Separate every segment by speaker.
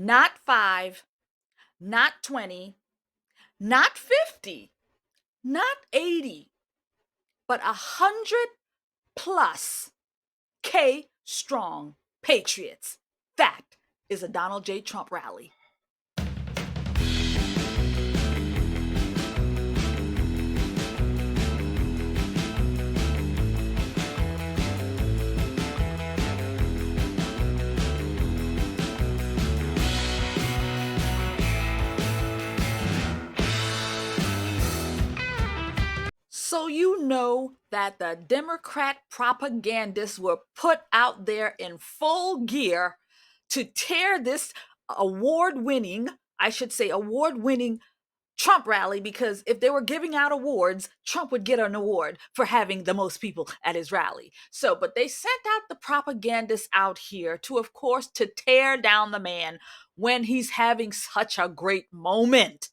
Speaker 1: not 5, not 20, not 50, not 80, but 100 plus K strong Patriots. That is a Donald J. Trump rally. So you know that the Democrat propagandists were put out there in full gear to tear this award-winning Trump rally, because if they were giving out awards, Trump would get an award for having the most people at his rally. But they sent out the propagandists out here to, of course, to tear down the man when he's having such a great moment.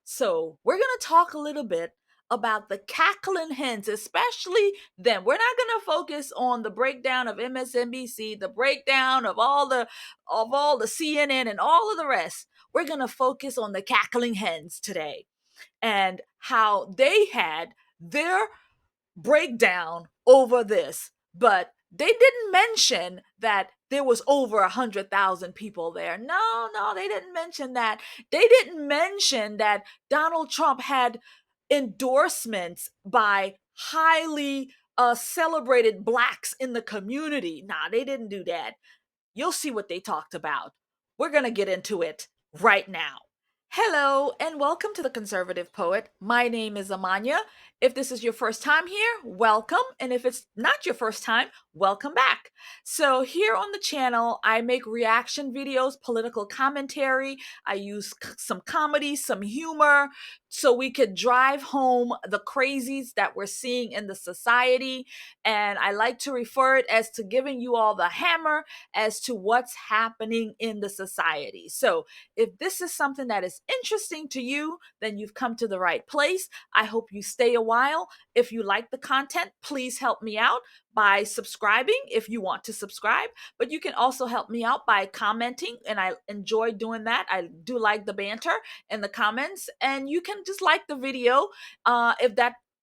Speaker 1: So we're going to talk a little bit about the cackling hens, especially them. We're not going to focus on the breakdown of MSNBC, the breakdown of all the CNN and all of the rest. We're going to focus on the cackling hens today and how they had their breakdown over this. But they didn't mention that there was over 100,000 people there. No, they didn't mention that. They didn't mention that Donald Trump had endorsements by highly celebrated blacks in the community. Nah, they didn't do that. You'll see what they talked about. We're going to get into it right now. Hello, and welcome to The Conservative Poet. My name is Amania. If this is your first time here, welcome. And if it's not your first time, welcome back. So here on the channel, I make reaction videos, political commentary. I use some comedy, some humor, so we could drive home the crazies that we're seeing in the society. And I like to refer it as to giving you all the hammer as to what's happening in the society. So if this is something that is interesting to you, then you've come to the right place. I hope you stay a while. If you like the content, please help me out by subscribing if you want to subscribe, but you can also help me out by commenting, and I enjoy doing that. I do like the banter in the comments, and you can just like the video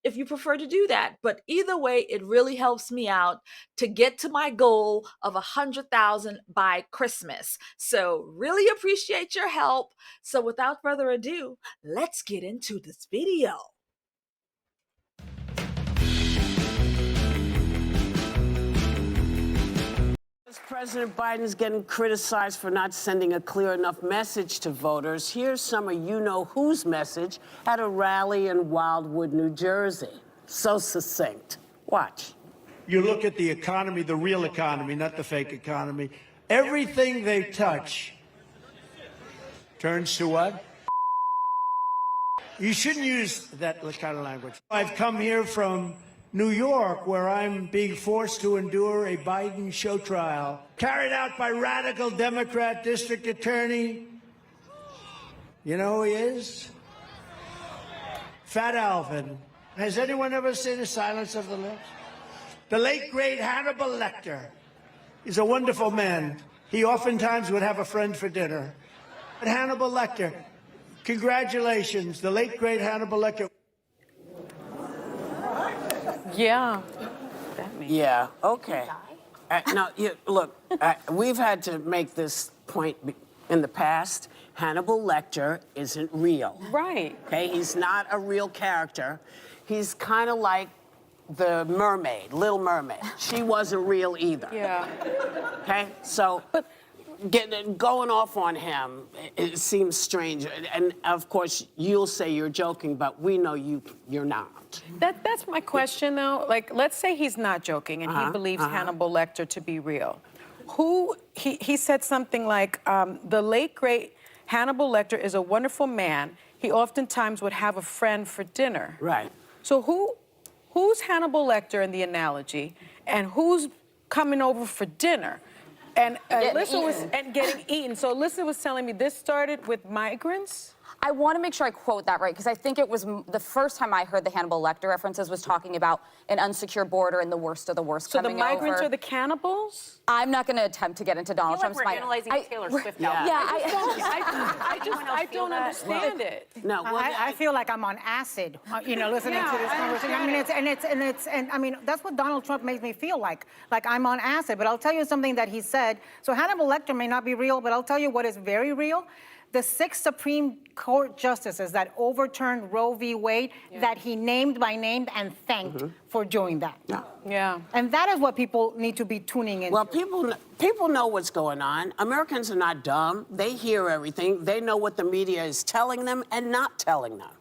Speaker 1: if you prefer to do that. But either way, it really helps me out to get to my goal of 100,000 by Christmas. So really appreciate your help. So without further ado, let's get into this video.
Speaker 2: As President Biden is getting criticized for not sending a clear enough message to voters, here's some of you-know-whose message at a rally in Wildwood, New Jersey. So succinct. Watch.
Speaker 3: You look at the economy, the real economy, not the fake economy. Everything they touch turns to what? You shouldn't use that kind of language. I've come here from New York, where I'm being forced to endure a Biden show trial carried out by radical Democrat district attorney. You know who he is? Fat Alvin. Has anyone ever seen The Silence of the Lambs? The late, great Hannable Lecter. He's a wonderful man. He oftentimes would have a friend for dinner. But Hannable Lecter, congratulations, the late, great Hannable Lecter.
Speaker 2: Yeah. Yeah, okay. Now, look, we've had to make this point in the past. Hannable Lecter isn't real.
Speaker 4: Right.
Speaker 2: Okay, he's not a real character. He's kind of like the mermaid, Little Mermaid. She wasn't real either.
Speaker 4: Yeah.
Speaker 2: Okay, so going off on him, it seems strange. And of course, you'll say you're joking, but we know you're not.
Speaker 4: That's my question, though. Like, let's say he's not joking and he believes Hannable Lecter to be real. He said something like, the late, great Hannable Lecter is a wonderful man. He oftentimes would have a friend for dinner.
Speaker 2: Right.
Speaker 4: So who's Hannable Lecter in the analogy, and who's coming over for dinner? And Alyssa was getting eaten. So Alyssa was telling me this started with migrants.
Speaker 5: I want to make sure I quote that right, because I think it was the first time I heard the Hannibal Lecter references was talking about an unsecure border and the worst of the worst coming over.
Speaker 4: So the migrants are the cannibals?
Speaker 5: I'm not going to attempt to get into Donald Trump's
Speaker 6: we're analyzing Taylor Swift now.
Speaker 5: Yeah,
Speaker 4: I don't understand it.
Speaker 2: No, well,
Speaker 7: I feel like I'm on acid, listening to this conversation. I mean, that's what Donald Trump makes me feel like I'm on acid. But I'll tell you something that he said. So Hannibal Lecter may not be real, but I'll tell you what is very real. The 6 Supreme Court justices that overturned Roe v. Wade, that he named by name and thanked for doing that.
Speaker 4: Yeah.
Speaker 7: And that is what people need to be tuning into.
Speaker 2: well, people know what's going on. Americans are not dumb. They hear everything. They know what the media is telling them and not telling them.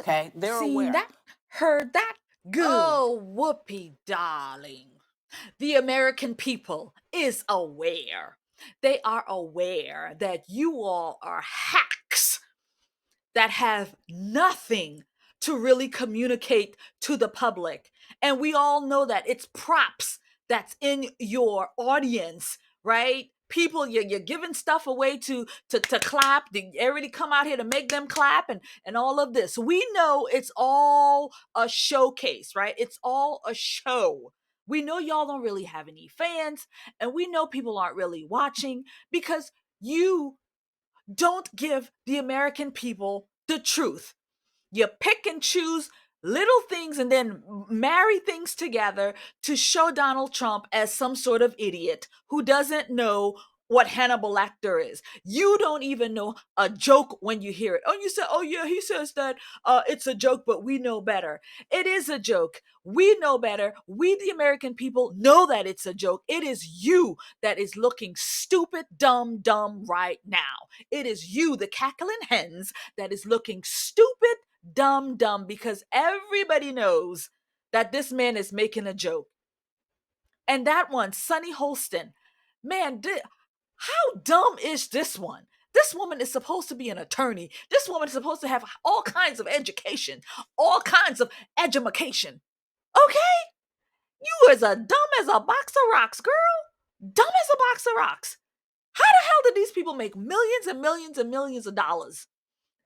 Speaker 2: Okay? They're
Speaker 1: Seen
Speaker 2: aware.
Speaker 1: that? Heard that? Good. Oh, whoopee, darling. The American people is aware. They are aware that you all are hacks that have nothing to really communicate to the public. And we all know that it's props that's in your audience, right? People, you're giving stuff away to clap. They already come out here to make them clap and all of this. We know it's all a showcase, right? It's all a show. We know y'all don't really have any fans, and we know people aren't really watching because you don't give the American people the truth. You pick and choose little things and then marry things together to show Donald Trump as some sort of idiot who doesn't know what Hannibal Lecter is. You don't even know a joke when you hear it. Oh, you say, oh yeah, he says that it's a joke, but we know better. It is a joke. We know better. We, the American people, know that it's a joke. It is you that is looking stupid, dumb right now. It is you, the cackling hens, that is looking stupid, dumb, because everybody knows that this man is making a joke. And that one, Sonny Holston, man, how dumb is this one? This woman is supposed to be an attorney. This woman is supposed to have all kinds of education, all kinds of edumacation. Okay? You is as dumb as a box of rocks, girl. Dumb as a box of rocks. How the hell did these people make millions and millions and millions of dollars?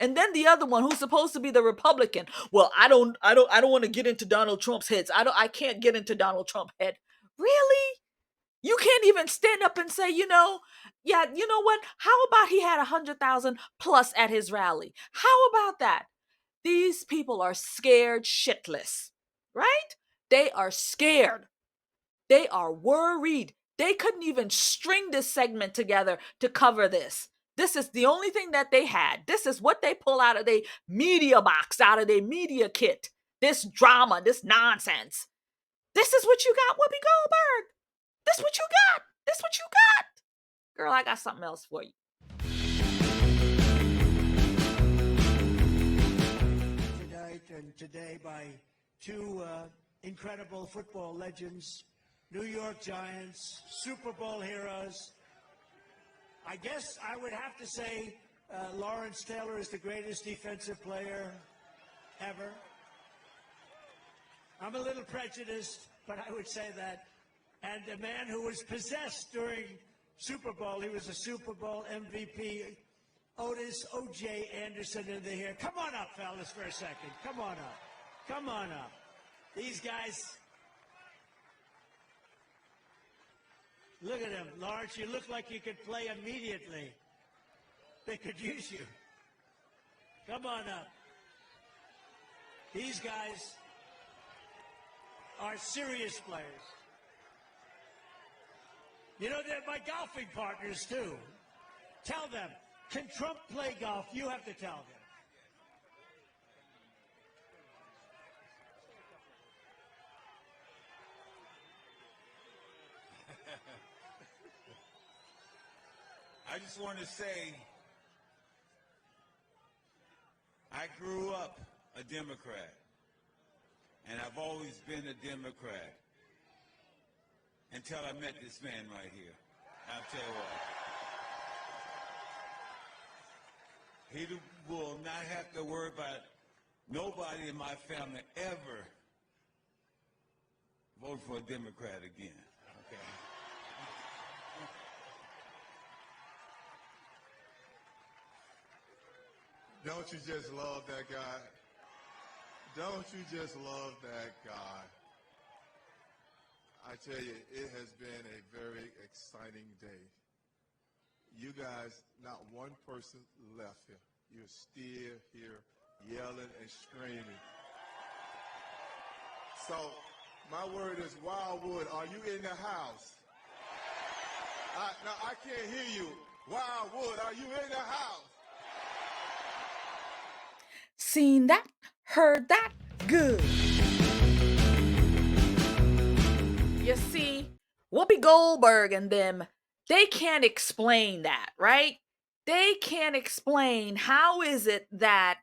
Speaker 1: And then the other one who's supposed to be the Republican. Well, I don't want to get into Donald Trump's heads. I can't get into Donald Trump's head. Really? You can't even stand up and say, yeah, you know what? How about he had 100,000 plus at his rally? How about that? These people are scared shitless, right? They are scared. They are worried. They couldn't even string this segment together to cover this. This is the only thing that they had. This is what they pull out of their media box, out of their media kit. This drama, this nonsense. This is what you got, Whoopi Goldberg. This what you got. This what you got. Girl, I got something else for you.
Speaker 3: Tonight and today by 2 incredible football legends, New York Giants, Superbowl heroes. I guess I would have to say Lawrence Taylor is the greatest defensive player ever. I'm a little prejudiced, but I would say that. And a man who was possessed during Super Bowl, he was a Super Bowl MVP, Otis O.J. Anderson in the here. Come on up, fellas, for a second. Come on up. Come on up. These guys, look at them. Lawrence, you look like you could play immediately. They could use you. Come on up. These guys are serious players. They're my golfing partners, too. Tell them, can Trump play golf? You have to tell them.
Speaker 8: I just want to say, I grew up a Democrat, and I've always been a Democrat. Until I met this man right here. I'll tell you what. He will not have to worry about nobody in my family ever vote for a Democrat again. Okay?
Speaker 6: Don't you just love that guy? Don't you just love that guy? I tell you, it has been a very exciting day. You guys, not one person left here. You're still here yelling and screaming. So, my word is Wildwood, are you in the house? Now, I can't hear you. Wildwood, are you in the house?
Speaker 1: Seen that, heard that, good. You see, Whoopi Goldberg and them, they can't explain that, right? They can't explain how is it that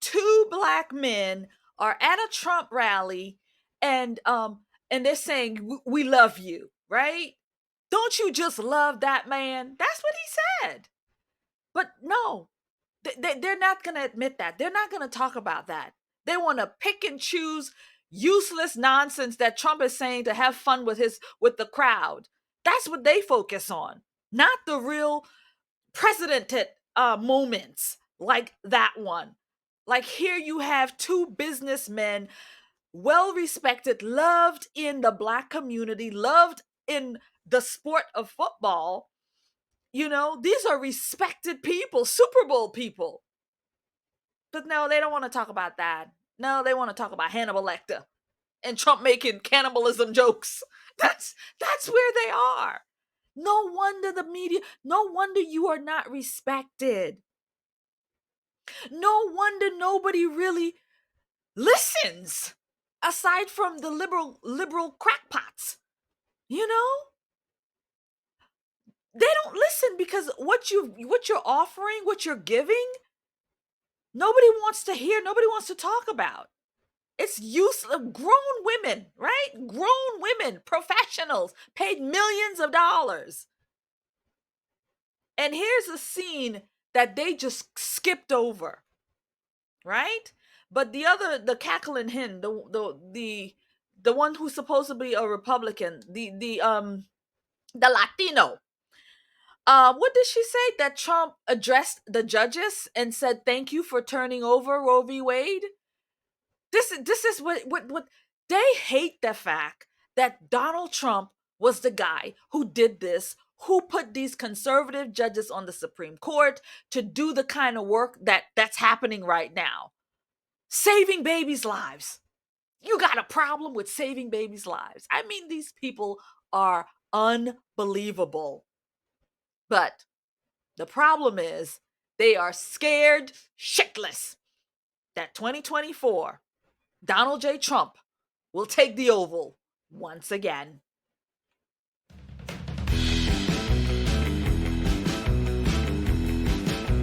Speaker 1: two black men are at a Trump rally and they're saying we love you, right? Don't you just love that man? That's what he said. But no, they're not going to admit that. They're not going to talk about that. They want to pick and choose useless nonsense that Trump is saying to have fun with the crowd. That's what they focus on, not the real precedented moments like that one. Like here you have two businessmen, well respected, loved in the black community, loved in the sport of football. You know, these are respected people, Super Bowl people. But no, they don't want to talk about that. No, they want to talk about Hannable Lecter and Trump making cannibalism jokes. That's where they are. No wonder the media, no wonder you are not respected. No wonder nobody really listens aside from the liberal crackpots. You know? They don't listen because what you're offering, what you're giving, nobody wants to hear, nobody wants to talk about. It's useless. Grown women, right? Grown women, professionals, paid millions of dollars. And here's a scene that they just skipped over, right? But the cackling hen, the one who's supposed to be a Republican, the Latino. What did she say? That Trump addressed the judges and said, "Thank you for turning over Roe v. Wade." This is what they hate, the fact that Donald Trump was the guy who did this, who put these conservative judges on the Supreme Court to do the kind of work that's happening right now. Saving babies' lives. You got a problem with saving babies' lives. I mean, these people are unbelievable. But the problem is they are scared shitless that 2024 Donald J. Trump will take the Oval once again.